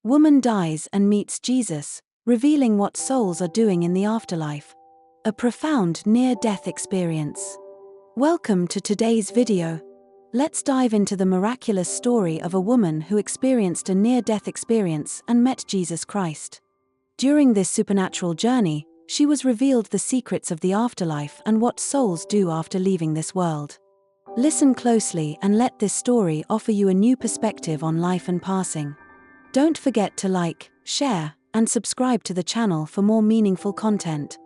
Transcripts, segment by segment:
Woman dies and meets Jesus, revealing what souls are doing in the afterlife. A profound near-death experience. Welcome to today's video. Let's dive into the miraculous story of a woman who experienced a near-death experience and met Jesus Christ. During this supernatural journey, she was revealed the secrets of the afterlife and what souls do after leaving this world. Listen closely and let this story offer you a new perspective on life and passing. Don't forget to like, share, and subscribe to the channel for more meaningful content.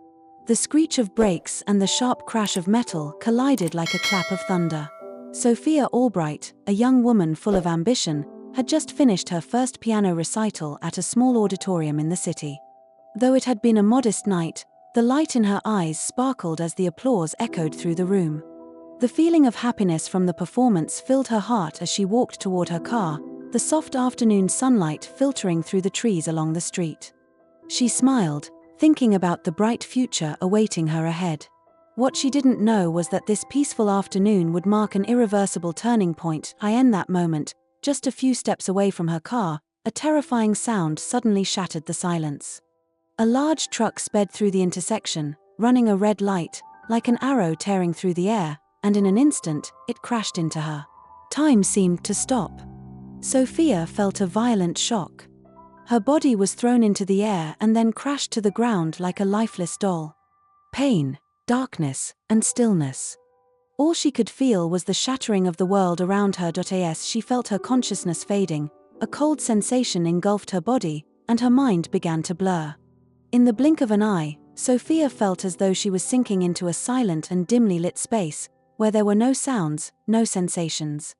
The screech of brakes and the sharp crash of metal collided like a clap of thunder. Sophia Albright, a young woman full of ambition, had just finished her first piano recital at a small auditorium in the city. Though it had been a modest night, the light in her eyes sparkled as the applause echoed through the room. The feeling of happiness from the performance filled her heart as she walked toward her car, the soft afternoon sunlight filtering through the trees along the street. She smiled, thinking about the bright future awaiting her ahead. What she didn't know was that this peaceful afternoon would mark an irreversible turning point. In that moment, just a few steps away from her car, a terrifying sound suddenly shattered the silence. A large truck sped through the intersection, running a red light, like an arrow tearing through the air, and in an instant, it crashed into her. Time seemed to stop. Sophia felt a violent shock. Her body was thrown into the air and then crashed to the ground like a lifeless doll. Pain, darkness, and stillness. All she could feel was the shattering of the world around her. As she felt her consciousness fading, a cold sensation engulfed her body, and her mind began to blur. In the blink of an eye, Sophia felt as though she was sinking into a silent and dimly lit space, where there were no sounds, no sensations.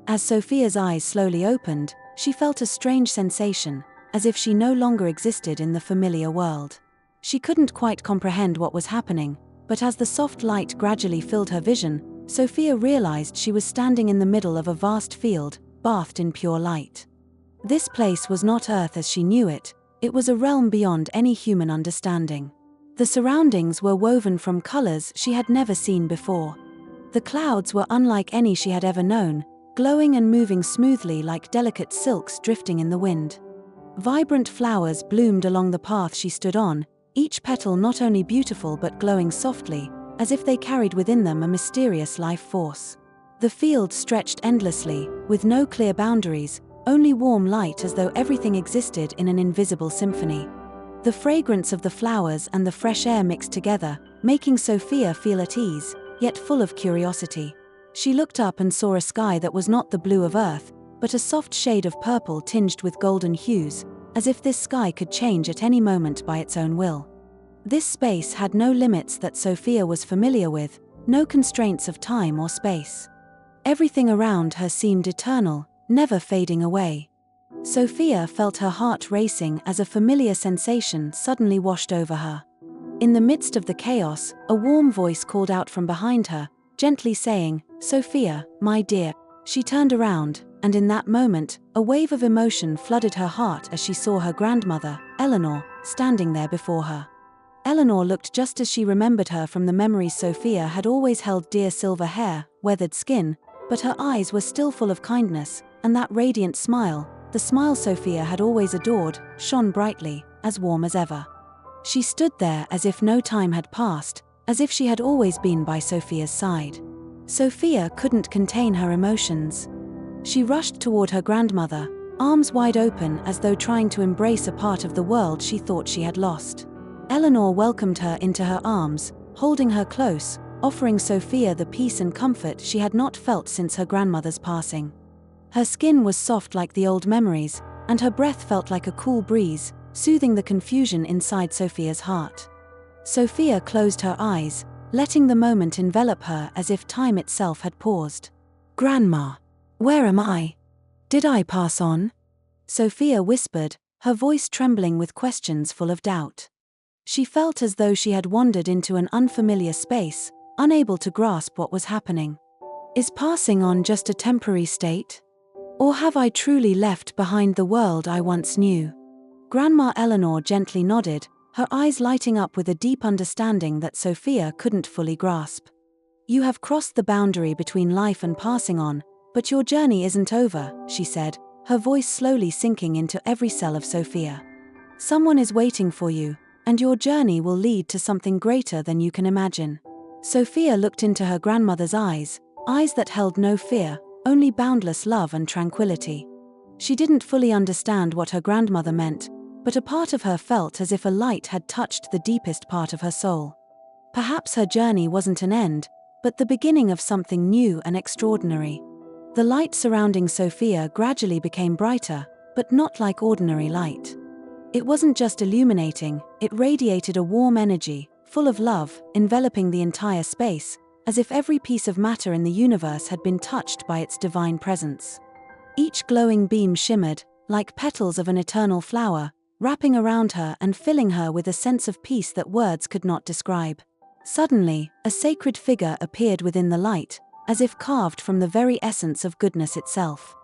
As Sophia's eyes slowly opened, she felt a strange sensation, as if she no longer existed in the familiar world. She couldn't quite comprehend what was happening, but as the soft light gradually filled her vision, Sophia realized she was standing in the middle of a vast field, bathed in pure light. This place was not Earth as she knew it, it was a realm beyond any human understanding. The surroundings were woven from colors she had never seen before. The clouds were unlike any she had ever known, glowing and moving smoothly like delicate silks drifting in the wind. Vibrant flowers bloomed along the path she stood on, each petal not only beautiful but glowing softly, as if they carried within them a mysterious life force. The field stretched endlessly, with no clear boundaries, only warm light as though everything existed in an invisible symphony. The fragrance of the flowers and the fresh air mixed together, making Sophia feel at ease, yet full of curiosity. She looked up and saw a sky that was not the blue of Earth, but a soft shade of purple tinged with golden hues, as if this sky could change at any moment by its own will. This space had no limits that Sophia was familiar with, no constraints of time or space. Everything around her seemed eternal, never fading away. Sophia felt her heart racing as a familiar sensation suddenly washed over her. In the midst of the chaos, a warm voice called out from behind her, gently saying, "Sophia, my dear." She turned around, and in that moment, a wave of emotion flooded her heart as she saw her grandmother, Eleanor, standing there before her. Eleanor looked just as she remembered her from the memories Sophia had always held dear: silver hair, weathered skin, but her eyes were still full of kindness, and that radiant smile, the smile Sophia had always adored, shone brightly, as warm as ever. She stood there as if no time had passed, as if she had always been by Sophia's side. Sophia couldn't contain her emotions. She rushed toward her grandmother, arms wide open as though trying to embrace a part of the world she thought she had lost. Eleanor welcomed her into her arms, holding her close, offering Sophia the peace and comfort she had not felt since her grandmother's passing. Her skin was soft like the old memories, and her breath felt like a cool breeze, soothing the confusion inside Sophia's heart. Sophia closed her eyes, letting the moment envelop her as if time itself had paused. "Grandma, where am I? Did I pass on?" Sophia whispered, her voice trembling with questions full of doubt. She felt as though she had wandered into an unfamiliar space, unable to grasp what was happening. Is passing on just a temporary state? Or have I truly left behind the world I once knew? Grandma Eleanor gently nodded, her eyes lighting up with a deep understanding that Sophia couldn't fully grasp. "You have crossed the boundary between life and passing on, but your journey isn't over," she said, her voice slowly sinking into every cell of Sophia. Someone is waiting for you, and your journey will lead to something greater than you can imagine. Sophia looked into her grandmother's eyes that held no fear, only boundless love and tranquility. She didn't fully understand what her grandmother meant, but a part of her felt as if a light had touched the deepest part of her soul. Perhaps her journey wasn't an end, but the beginning of something new and extraordinary. The light surrounding Sophia gradually became brighter, but not like ordinary light. It wasn't just illuminating, it radiated a warm energy, full of love, enveloping the entire space, as if every piece of matter in the universe had been touched by its divine presence. Each glowing beam shimmered, like petals of an eternal flower, wrapping around her and filling her with a sense of peace that words could not describe. Suddenly, a sacred figure appeared within the light, as if carved from the very essence of goodness itself.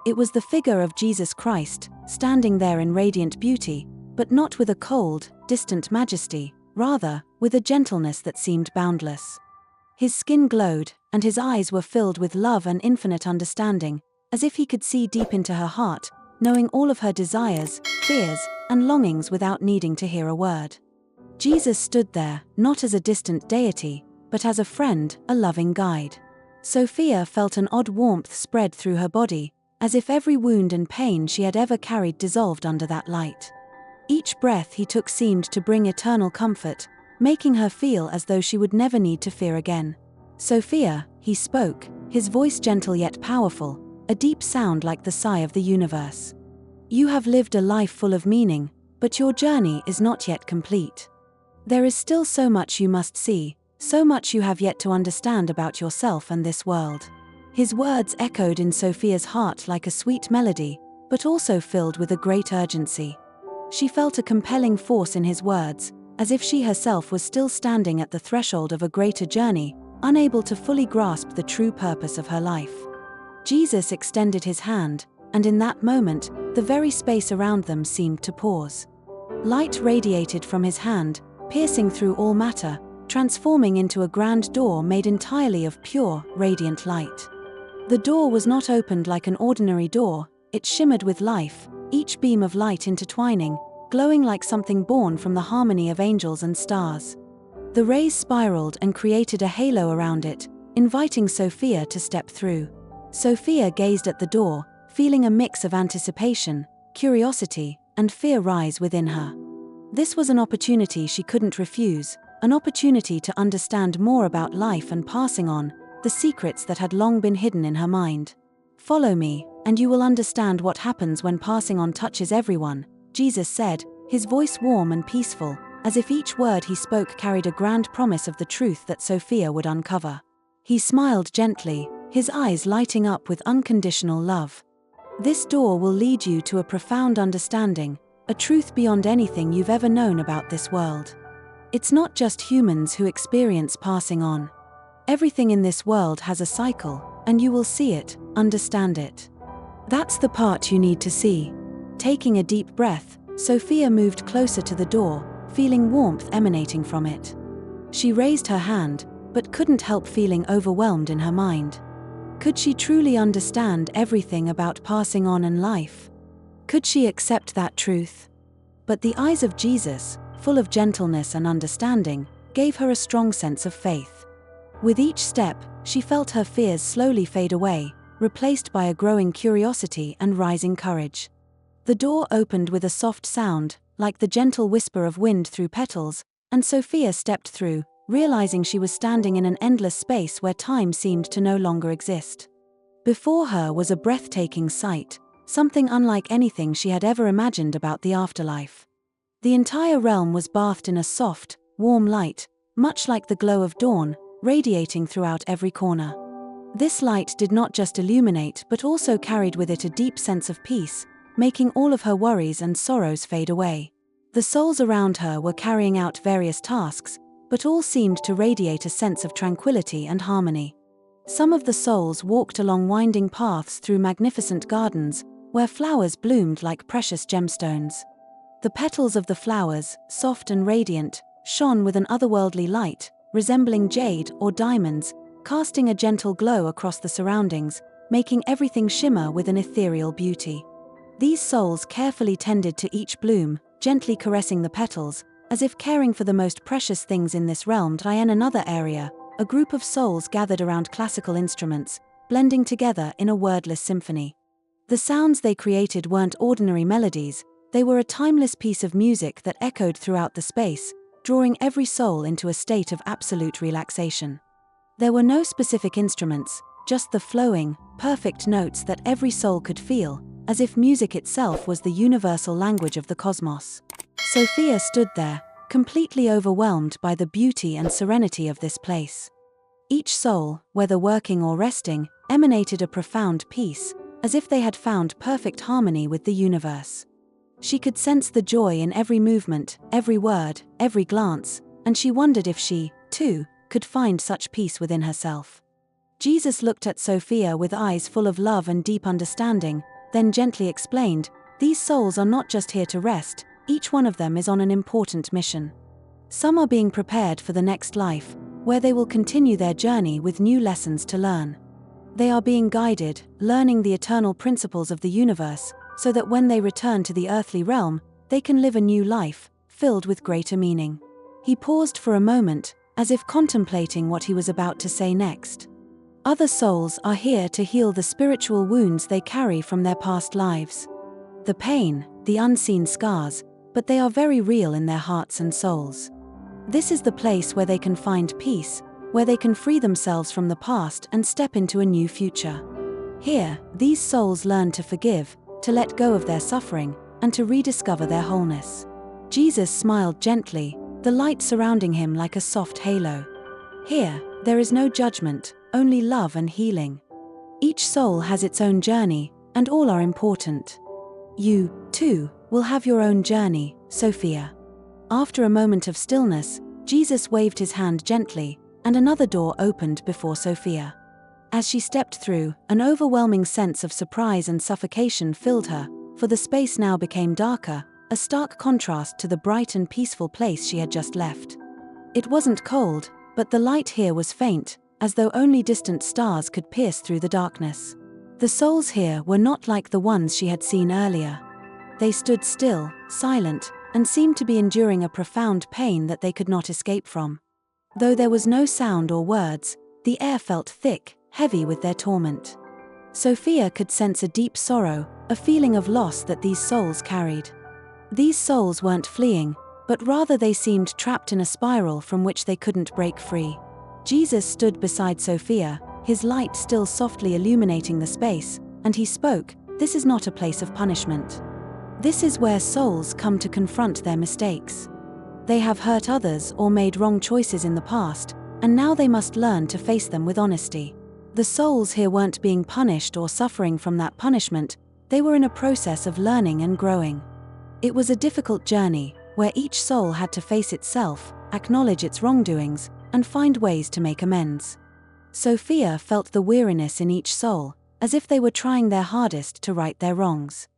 It was the figure of Jesus Christ, standing there in radiant beauty, but not with a cold, distant majesty, rather, with a gentleness that seemed boundless. His skin glowed, and his eyes were filled with love and infinite understanding, as if he could see deep into her heart, knowing all of her desires, fears, and longings without needing to hear a word. Jesus stood there, not as a distant deity, but as a friend, a loving guide. Sophia felt an odd warmth spread through her body, as if every wound and pain she had ever carried dissolved under that light. Each breath he took seemed to bring eternal comfort, making her feel as though she would never need to fear again. "Sophia," he spoke, his voice gentle yet powerful, a deep sound like the sigh of the universe. "You have lived a life full of meaning, but your journey is not yet complete. There is still so much you must see, so much you have yet to understand about yourself and this world." His words echoed in Sophia's heart like a sweet melody, but also filled with a great urgency. She felt a compelling force in his words, as if she herself was still standing at the threshold of a greater journey, unable to fully grasp the true purpose of her life. Jesus extended his hand, and in that moment, the very space around them seemed to pause. Light radiated from his hand, piercing through all matter, transforming into a grand door made entirely of pure, radiant light. The door was not opened like an ordinary door, it shimmered with life, each beam of light intertwining, glowing like something born from the harmony of angels and stars. The rays spiraled and created a halo around it, inviting Sophia to step through. Sophia gazed at the door, feeling a mix of anticipation, curiosity, and fear rise within her. This was an opportunity she couldn't refuse, an opportunity to understand more about life and passing on, the secrets that had long been hidden in her mind. "Follow me, and you will understand what happens when passing on touches everyone," Jesus said, his voice warm and peaceful, as if each word he spoke carried a grand promise of the truth that Sophia would uncover. He smiled gently, his eyes lighting up with unconditional love. "This door will lead you to a profound understanding, a truth beyond anything you've ever known about this world. It's not just humans who experience passing on. Everything in this world has a cycle, and you will see it, understand it. That's the part you need to see." Taking a deep breath, Sophia moved closer to the door, feeling warmth emanating from it. She raised her hand, but couldn't help feeling overwhelmed in her mind. Could she truly understand everything about passing on and life? Could she accept that truth? But the eyes of Jesus, full of gentleness and understanding, gave her a strong sense of faith. With each step, she felt her fears slowly fade away, replaced by a growing curiosity and rising courage. The door opened with a soft sound, like the gentle whisper of wind through petals, and Sophia stepped through, realizing she was standing in an endless space where time seemed to no longer exist. Before her was a breathtaking sight, something unlike anything she had ever imagined about the afterlife. The entire realm was bathed in a soft, warm light, much like the glow of dawn, radiating throughout every corner. This light did not just illuminate but also carried with it a deep sense of peace, making all of her worries and sorrows fade away. The souls around her were carrying out various tasks, but all seemed to radiate a sense of tranquility and harmony. Some of the souls walked along winding paths through magnificent gardens, where flowers bloomed like precious gemstones. The petals of the flowers, soft and radiant, shone with an otherworldly light, resembling jade or diamonds, casting a gentle glow across the surroundings, making everything shimmer with an ethereal beauty. These souls carefully tended to each bloom, gently caressing the petals, as if caring for the most precious things in this realm. In another area, a group of souls gathered around classical instruments, blending together in a wordless symphony. The sounds they created weren't ordinary melodies, they were a timeless piece of music that echoed throughout the space, drawing every soul into a state of absolute relaxation. There were no specific instruments, just the flowing, perfect notes that every soul could feel, as if music itself was the universal language of the cosmos. Sophia stood there, completely overwhelmed by the beauty and serenity of this place. Each soul, whether working or resting, emanated a profound peace, as if they had found perfect harmony with the universe. She could sense the joy in every movement, every word, every glance, and she wondered if she, too, could find such peace within herself. Jesus looked at Sophia with eyes full of love and deep understanding, then gently explained, "These souls are not just here to rest, each one of them is on an important mission. Some are being prepared for the next life, where they will continue their journey with new lessons to learn. They are being guided, learning the eternal principles of the universe, so that when they return to the earthly realm, they can live a new life, filled with greater meaning." He paused for a moment, as if contemplating what he was about to say next. Other souls are here to heal the spiritual wounds they carry from their past lives. The pain, the unseen scars, but they are very real in their hearts and souls. This is the place where they can find peace, where they can free themselves from the past and step into a new future. Here, these souls learn to forgive, to let go of their suffering, and to rediscover their wholeness. Jesus smiled gently, the light surrounding him like a soft halo. Here, there is no judgment, only love and healing. Each soul has its own journey, and all are important. You, too, will have your own journey, Sophia. After a moment of stillness, Jesus waved his hand gently, and another door opened before Sophia. As she stepped through, an overwhelming sense of surprise and suffocation filled her, for the space now became darker, a stark contrast to the bright and peaceful place she had just left. It wasn't cold, but the light here was faint, as though only distant stars could pierce through the darkness. The souls here were not like the ones she had seen earlier. They stood still, silent, and seemed to be enduring a profound pain that they could not escape from. Though there was no sound or words, the air felt thick, heavy with their torment. Sophia could sense a deep sorrow, a feeling of loss that these souls carried. These souls weren't fleeing, but rather they seemed trapped in a spiral from which they couldn't break free. Jesus stood beside Sophia, his light still softly illuminating the space, and he spoke, "This is not a place of punishment. This is where souls come to confront their mistakes. They have hurt others or made wrong choices in the past, and now they must learn to face them with honesty." The souls here weren't being punished or suffering from that punishment, they were in a process of learning and growing. It was a difficult journey, where each soul had to face itself, acknowledge its wrongdoings, and find ways to make amends. Sophia felt the weariness in each soul, as if they were trying their hardest to right their wrongs.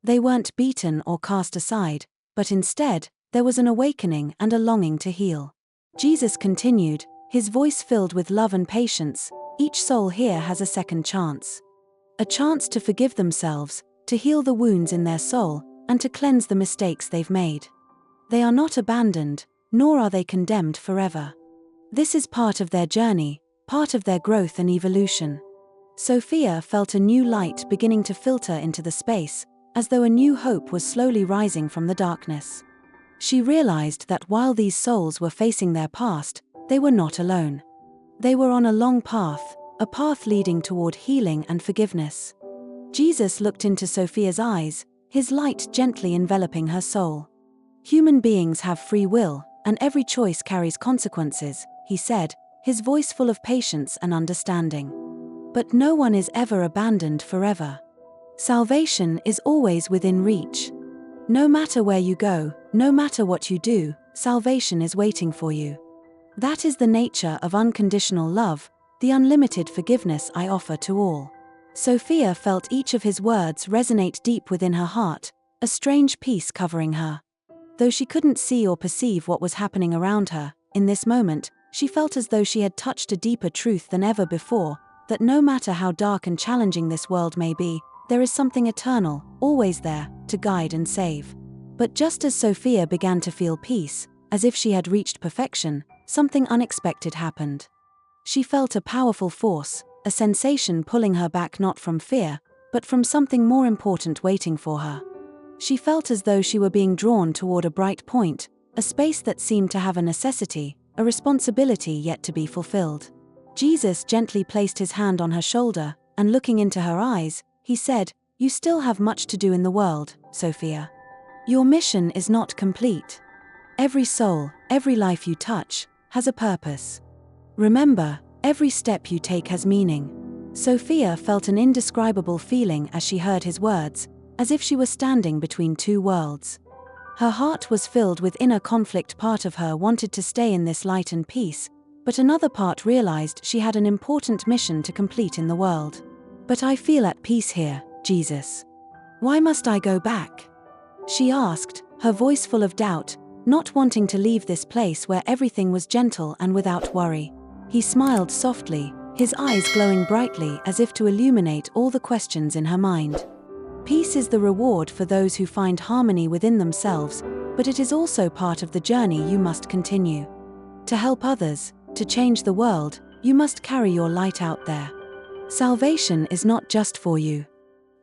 They weren't beaten or cast aside, but instead, there was an awakening and a longing to heal. Jesus continued, his voice filled with love and patience, "Each soul here has a second chance. A chance to forgive themselves, to heal the wounds in their soul, and to cleanse the mistakes they've made. They are not abandoned, nor are they condemned forever. This is part of their journey, part of their growth and evolution." Sophia felt a new light beginning to filter into the space, as though a new hope was slowly rising from the darkness. She realized that while these souls were facing their past, they were not alone. They were on a long path, a path leading toward healing and forgiveness. Jesus looked into Sophia's eyes, his light gently enveloping her soul. "Human beings have free will, and every choice carries consequences," he said, his voice full of patience and understanding. "But no one is ever abandoned forever. Salvation is always within reach. No matter where you go, no matter what you do, salvation is waiting for you. That is the nature of unconditional love, the unlimited forgiveness I offer to all." Sophia felt each of his words resonate deep within her heart, a strange peace covering her. Though she couldn't see or perceive what was happening around her, in this moment, she felt as though she had touched a deeper truth than ever before, that no matter how dark and challenging this world may be, there is something eternal, always there, to guide and save. But just as Sophia began to feel peace, as if she had reached perfection, something unexpected happened. She felt a powerful force, a sensation pulling her back not from fear, but from something more important waiting for her. She felt as though she were being drawn toward a bright point, a space that seemed to have a necessity, a responsibility yet to be fulfilled. Jesus gently placed his hand on her shoulder, and looking into her eyes, he said, "You still have much to do in the world, Sophia. Your mission is not complete. Every soul, every life you touch, has a purpose. Remember, every step you take has meaning." Sophia felt an indescribable feeling as she heard his words, as if she were standing between two worlds. Her heart was filled with inner conflict. Part of her wanted to stay in this light and peace, but another part realized she had an important mission to complete in the world. "But I feel at peace here, Jesus. Why must I go back?" she asked, her voice full of doubt, not wanting to leave this place where everything was gentle and without worry. He smiled softly, his eyes glowing brightly as if to illuminate all the questions in her mind. Peace is the reward for those who find harmony within themselves, but it is also part of the journey you must continue. To help others, to change the world, you must carry your light out there. Salvation is not just for you.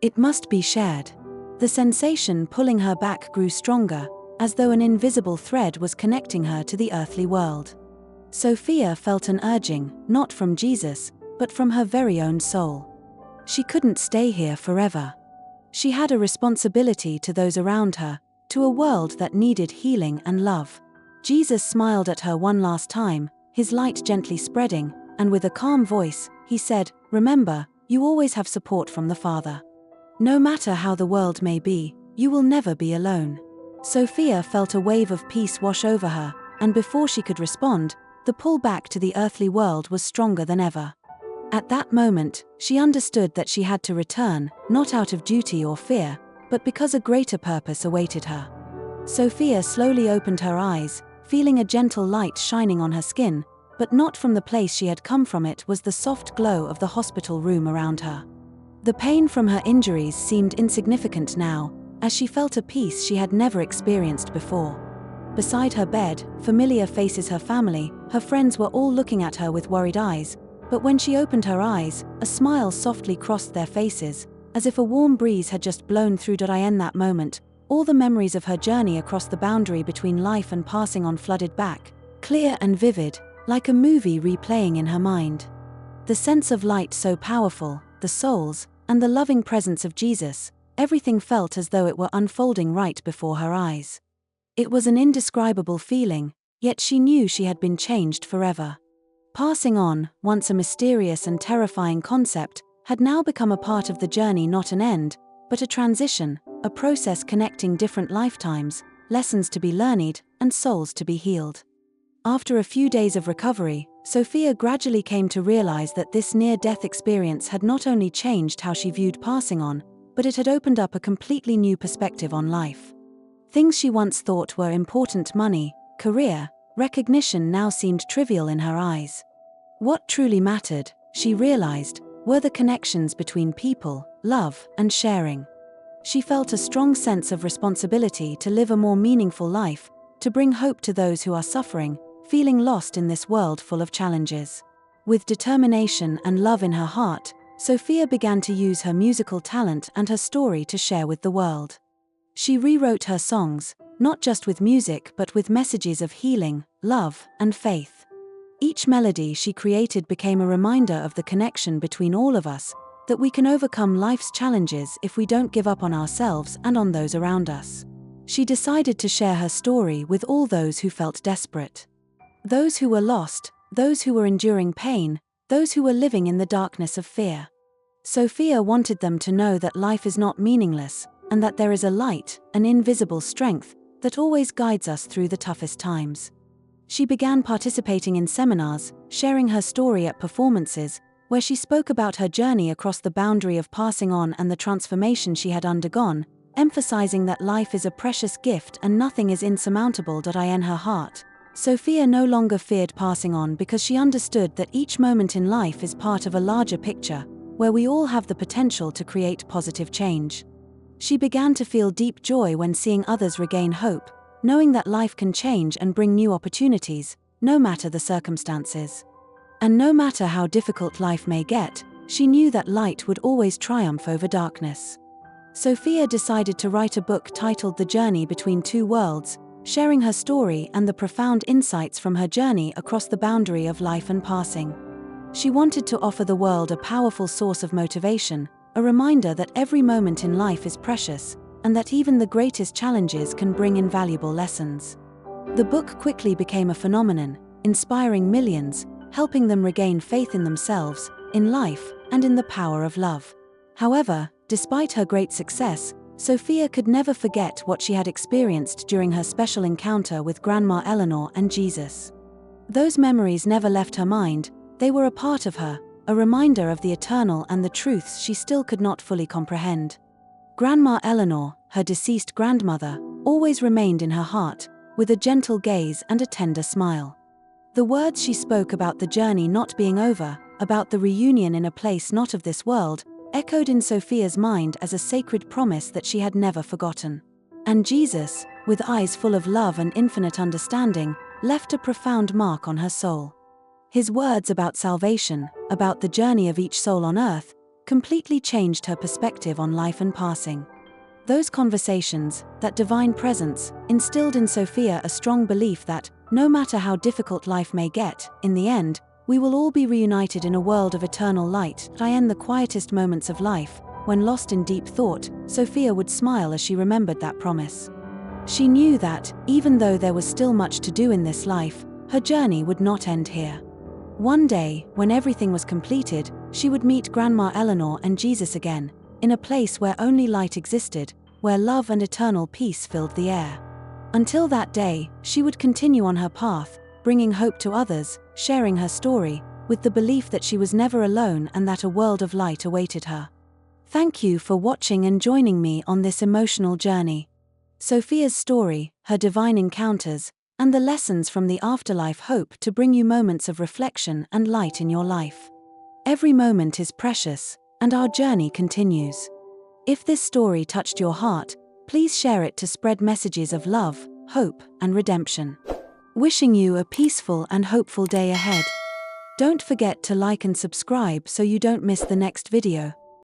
It must be shared. The sensation pulling her back grew stronger, as though an invisible thread was connecting her to the earthly world. Sophia felt an urging, not from Jesus, but from her very own soul. She couldn't stay here forever. She had a responsibility to those around her, to a world that needed healing and love. Jesus smiled at her one last time, his light gently spreading, and with a calm voice, he said, "Remember, you always have support from the Father. No matter how the world may be, you will never be alone." Sophia felt a wave of peace wash over her, and before she could respond, the pull back to the earthly world was stronger than ever. At that moment, she understood that she had to return, not out of duty or fear, but because a greater purpose awaited her. Sophia slowly opened her eyes, feeling a gentle light shining on her skin, but not from the place she had come from. It was the soft glow of the hospital room around her. The pain from her injuries seemed insignificant now, as she felt a peace she had never experienced before. Beside her bed, familiar faces, her family, her friends were all looking at her with worried eyes, but when she opened her eyes, a smile softly crossed their faces, as if a warm breeze had just blown through. In that moment, all the memories of her journey across the boundary between life and passing on flooded back, clear and vivid, like a movie replaying in her mind. The sense of light so powerful, the souls, and the loving presence of Jesus, everything felt as though it were unfolding right before her eyes. It was an indescribable feeling, yet she knew she had been changed forever. Passing on, once a mysterious and terrifying concept, had now become a part of the journey, not an end, but a transition, a process connecting different lifetimes, lessons to be learned, and souls to be healed. After a few days of recovery, Sophia gradually came to realize that this near-death experience had not only changed how she viewed passing on, but it had opened up a completely new perspective on life. Things she once thought were important, money, career, recognition, now seemed trivial in her eyes. What truly mattered, she realized, were the connections between people, love, and sharing. She felt a strong sense of responsibility to live a more meaningful life, to bring hope to those who are suffering, feeling lost in this world full of challenges. With determination and love in her heart, Sophia began to use her musical talent and her story to share with the world. She rewrote her songs, not just with music but with messages of healing, love, and faith. Each melody she created became a reminder of the connection between all of us, that we can overcome life's challenges if we don't give up on ourselves and on those around us. She decided to share her story with all those who felt desperate. Those who were lost, those who were enduring pain, those who were living in the darkness of fear. Sophia wanted them to know that life is not meaningless, and that there is a light, an invisible strength, that always guides us through the toughest times. She began participating in seminars, sharing her story at performances, where she spoke about her journey across the boundary of passing on and the transformation she had undergone, emphasizing that life is a precious gift and nothing is insurmountable. In her heart, Sophia no longer feared passing on because she understood that each moment in life is part of a larger picture, where we all have the potential to create positive change. She began to feel deep joy when seeing others regain hope, knowing that life can change and bring new opportunities, no matter the circumstances. And no matter how difficult life may get, she knew that light would always triumph over darkness. Sophia decided to write a book titled The Journey Between Two Worlds, sharing her story and the profound insights from her journey across the boundary of life and passing. She wanted to offer the world a powerful source of motivation, a reminder that every moment in life is precious, and that even the greatest challenges can bring invaluable lessons. The book quickly became a phenomenon, inspiring millions, helping them regain faith in themselves, in life, and in the power of love. However, despite her great success, Sophia could never forget what she had experienced during her special encounter with Grandma Eleanor and Jesus. Those memories never left her mind, they were a part of her, a reminder of the eternal and the truths she still could not fully comprehend. Grandma Eleanor, her deceased grandmother, always remained in her heart, with a gentle gaze and a tender smile. The words she spoke about the journey not being over, about the reunion in a place not of this world, echoed in Sophia's mind as a sacred promise that she had never forgotten. And Jesus, with eyes full of love and infinite understanding, left a profound mark on her soul. His words about salvation, about the journey of each soul on earth, completely changed her perspective on life and passing. Those conversations, that divine presence, instilled in Sophia a strong belief that, no matter how difficult life may get, in the end, we will all be reunited in a world of eternal light. In the quietest moments of life, when lost in deep thought, Sophia would smile as she remembered that promise. She knew that, even though there was still much to do in this life, her journey would not end here. One day, when everything was completed, she would meet Grandma Eleanor and Jesus again, in a place where only light existed, where love and eternal peace filled the air. Until that day, she would continue on her path, bringing hope to others, sharing her story, with the belief that she was never alone and that a world of light awaited her. Thank you for watching and joining me on this emotional journey. Sophia's story, her divine encounters, and the lessons from the afterlife hope to bring you moments of reflection and light in your life. Every moment is precious, and our journey continues. If this story touched your heart, please share it to spread messages of love, hope, and redemption. Wishing you a peaceful and hopeful day ahead. Don't forget to like and subscribe so you don't miss the next video.